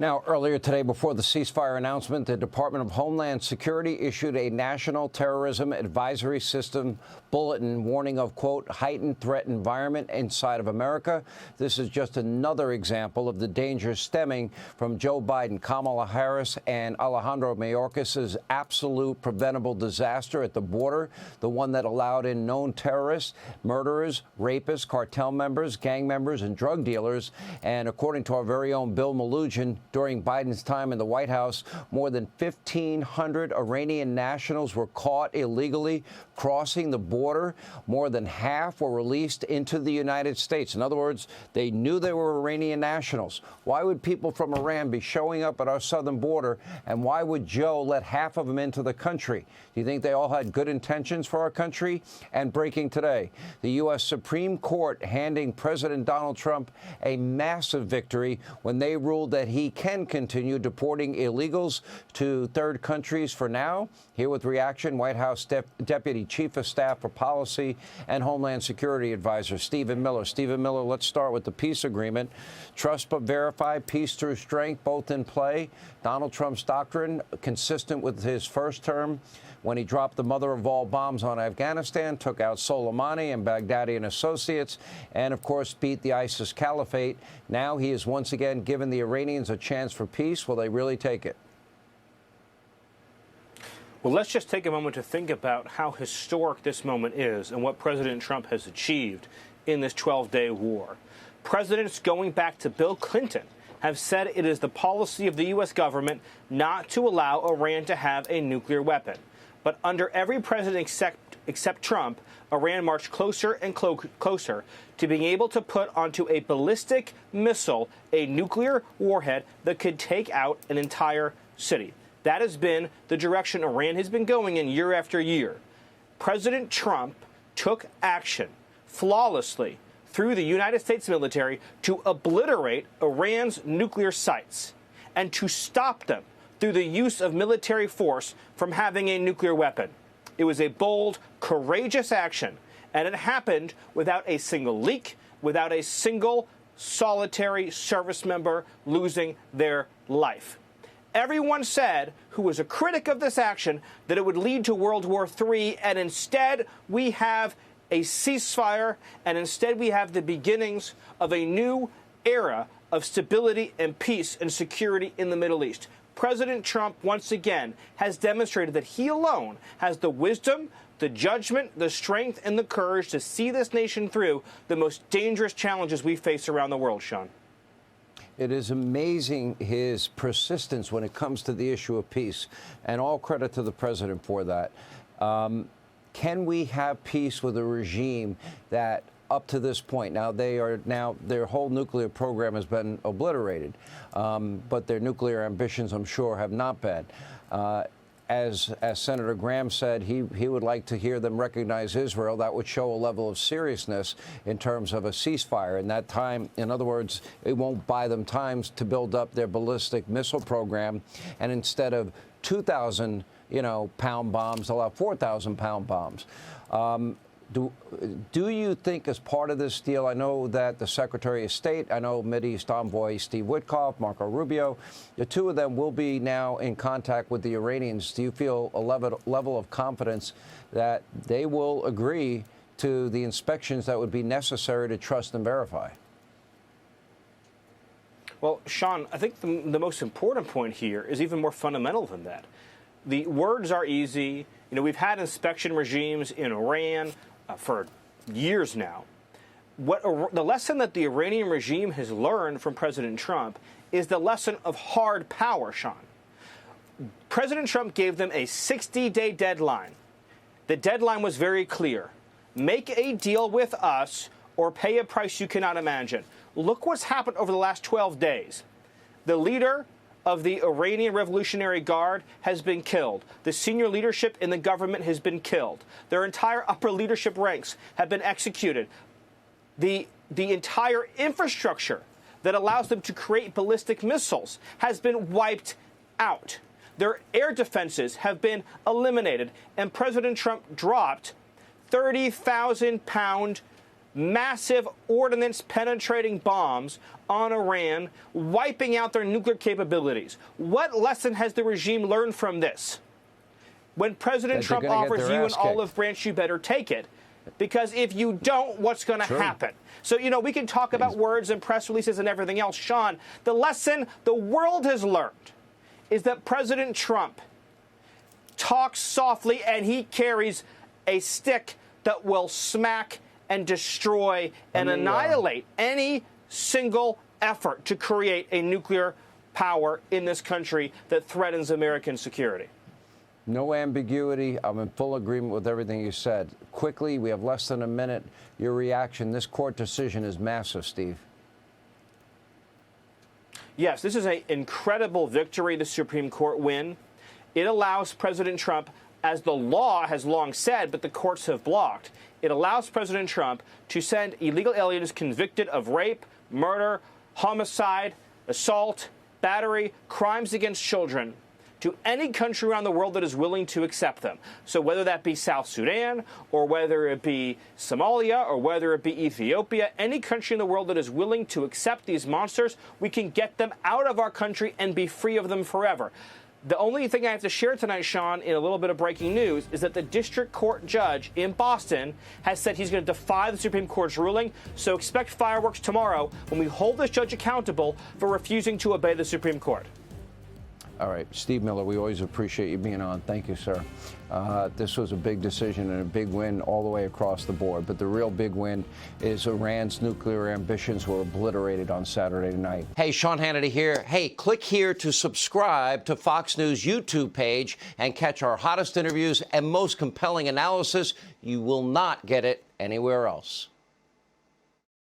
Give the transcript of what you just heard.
Now, earlier today, before the ceasefire announcement, the Department of Homeland Security issued a national terrorism advisory system bulletin warning of, quote, heightened threat environment inside of America. This is just another example of the dangers stemming from Joe Biden, Kamala Harris, and Alejandro Mayorkas's absolute preventable disaster at the border, the one that allowed in known terrorists, murderers, rapists, cartel members, gang members, and drug dealers. And according to our very own Bill Malugin, during Biden's time in the White House, more than 1,500 Iranian nationals were caught illegally crossing the border. More than half were released into the United States. In other words, they knew they were Iranian nationals. Why would people from Iran be showing up at our southern border, and why would Joe let half of them into the country? Do you think they all had good intentions for our country? And breaking today, the U.S. Supreme Court handing President Donald Trump a massive victory when they ruled that he can continue deporting illegals to third countries for now. Here with reaction, White House Deputy Chief of Staff for Policy and Homeland Security Advisor Stephen Miller. Stephen Miller, let's start with the peace agreement. Trust but verify, peace through strength, both in play. Donald Trump's doctrine, consistent with his first term, when he dropped the mother of all bombs on Afghanistan, took out Soleimani and Baghdadi and associates, and, of course, beat the ISIS caliphate. Now he is once again given the Iranians a chance for peace. Will they really take it? Well, let's just take a moment to think about how historic this moment is and what President Trump has achieved in this 12-day war. Presidents going back to Bill Clinton have said it is the policy of the U.S. government not to allow Iran to have a nuclear weapon. But under every president except Trump, Iran marched closer and closer to being able to put onto a ballistic missile a nuclear warhead that could take out an entire city. That has been the direction Iran has been going in year after year. President Trump took action flawlessly through the United States military to obliterate Iran's nuclear sites and to stop them through the use of military force from having a nuclear weapon. It was a bold, courageous action, and it happened without a single leak, without a single solitary service member losing their life. Everyone said, who was a critic of this action, that it would lead to World War III, and instead we have a ceasefire, and instead we have the beginnings of a new era of stability and peace and security in the Middle East. President Trump, once again, has demonstrated that he alone has the wisdom, the judgment, the strength, and the courage to see this nation through the most dangerous challenges we face around the world, Sean. It is amazing his persistence when it comes to the issue of peace, and all credit to the president for that. Can we have peace with a regime that, up to this point, their whole nuclear program has been obliterated, but their nuclear ambitions, I'm sure, have not been. As Senator Graham said, he would like to hear them recognize Israel. That would show a level of seriousness in terms of a ceasefire. And that time, in other words, it won't buy them time to build up their ballistic missile program. And instead of 2,000, pound bombs, they'll have 4,000-pound bombs. Do you think, as part of this deal, I know that the Secretary of State, I know Mideast Envoy Steve Witkoff, Marco Rubio, the two of them will be now in contact with the Iranians. Do you feel a level of confidence that they will agree to the inspections that would be necessary to trust and verify? Well, Sean, I think the most important point here is even more fundamental than that. The words are easy. We've had inspection regimes in Iran for years now. The lesson that the Iranian regime has learned from President Trump is the lesson of hard power, Sean. President Trump gave them a 60-day deadline. The deadline was very clear. Make a deal with us or pay a price you cannot imagine. Look what's happened over the last 12 days. The leader of the Iranian Revolutionary Guard has been killed. The senior leadership in the government has been killed. Their entire upper leadership ranks have been executed. The entire infrastructure that allows them to create ballistic missiles has been wiped out. Their air defenses have been eliminated, and President Trump dropped 30,000-pound massive ordnance-penetrating bombs on Iran, wiping out their nuclear capabilities. What lesson has the regime learned from this? When President Trump offers you an olive branch, you better take it. Because if you don't, what's going to happen? So, you know, we can talk about words and press releases and everything else. Sean, the lesson the world has learned is that President Trump talks softly and he carries a stick that will smack and destroy and annihilate any single effort to create a nuclear power in this country that threatens American security. No ambiguity. I'm in full agreement with everything you said. Quickly, we have less than a minute. Your reaction. This court decision is massive, Steve. Yes, this is an incredible victory, the Supreme Court win. It allows President Trump, as the law has long said, but the courts have blocked, it allows President Trump to send illegal aliens convicted of rape, murder, homicide, assault, battery, crimes against children to any country around the world that is willing to accept them. So whether that be South Sudan, or whether it be Somalia, or whether it be Ethiopia, any country in the world that is willing to accept these monsters, we can get them out of our country and be free of them forever. The only thing I have to share tonight, Sean, in a little bit of breaking news, is that the district court judge in Boston has said he's going to defy the Supreme Court's ruling. So expect fireworks tomorrow when we hold this judge accountable for refusing to obey the Supreme Court. All right, Steve Miller, we always appreciate you being on. Thank you, sir. This was a big decision and a big win all the way across the board. But the real big win is Iran's nuclear ambitions were obliterated on Saturday night. Hey, Sean Hannity here. Hey, click here to subscribe to Fox News YouTube page and catch our hottest interviews and most compelling analysis. You will not get it anywhere else.